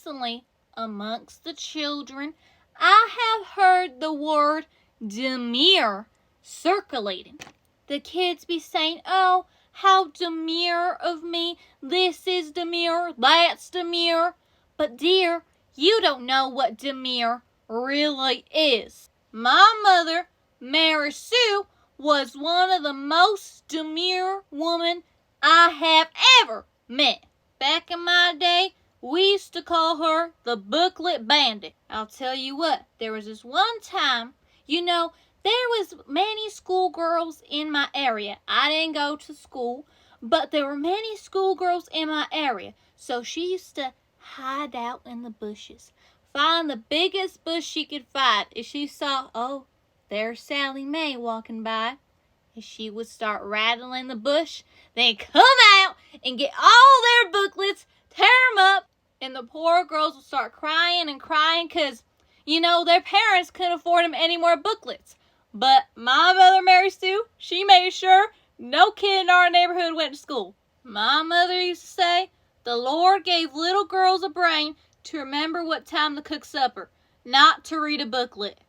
recently, amongst the children, I have heard the word demure circulating. The kids be saying, oh, how demure of me. This is demure, that's demure. But dear, you don't know what demure really is. My mother, Mary Sue, was one of the most demure women I have ever met. Back in my day, we used to call her the booklet bandit. I'll tell you what, there was this one time, there was many schoolgirls in my area. I didn't go to school, but there were many schoolgirls in my area. So she used to hide out in the bushes, find the biggest bush she could find. If she saw, oh, there's Sally Mae walking by, and she would start rattling the bush, then come out and get all their booklets, tear them up, and the poor girls would start crying and crying because, their parents couldn't afford them any more booklets. But my mother, Mary Sue, she made sure no kid in our neighborhood went to school. My mother used to say, the Lord gave little girls a brain to remember what time to cook supper, not to read a booklet.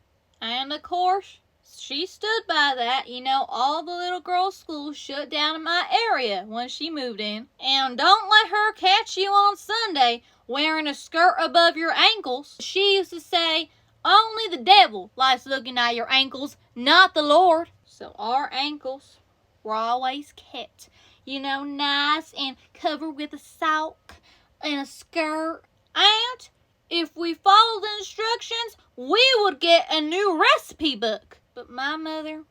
And of course, she stood by that. All the little girls' schools shut down in my area when she moved in. And don't let her catch you on Sunday wearing a skirt above your ankles. She used to say, only the devil likes looking at your ankles, not the Lord. So our ankles were always kept, nice and covered with a sock and a skirt. And if we followed the instructions, we would get a new recipe book. But my mother,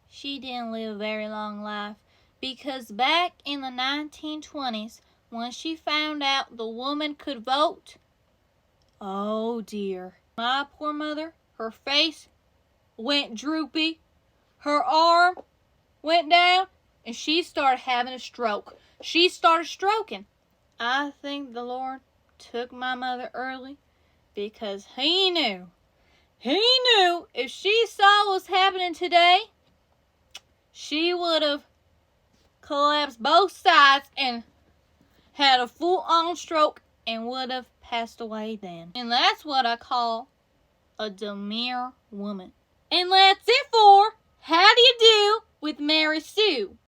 she didn't live a very long life, because back in the 1920s, when she found out the woman could vote, oh dear, my poor mother, her face went droopy, her arm went down, and she started having a stroke. She started stroking. I think the Lord took my mother early because he knew if she saw what was happening today, she would have collapsed both sides and had a full-on stroke and would have passed away then. And that's what I call a demure woman. And that's it for How Do You Do with Mary Sue.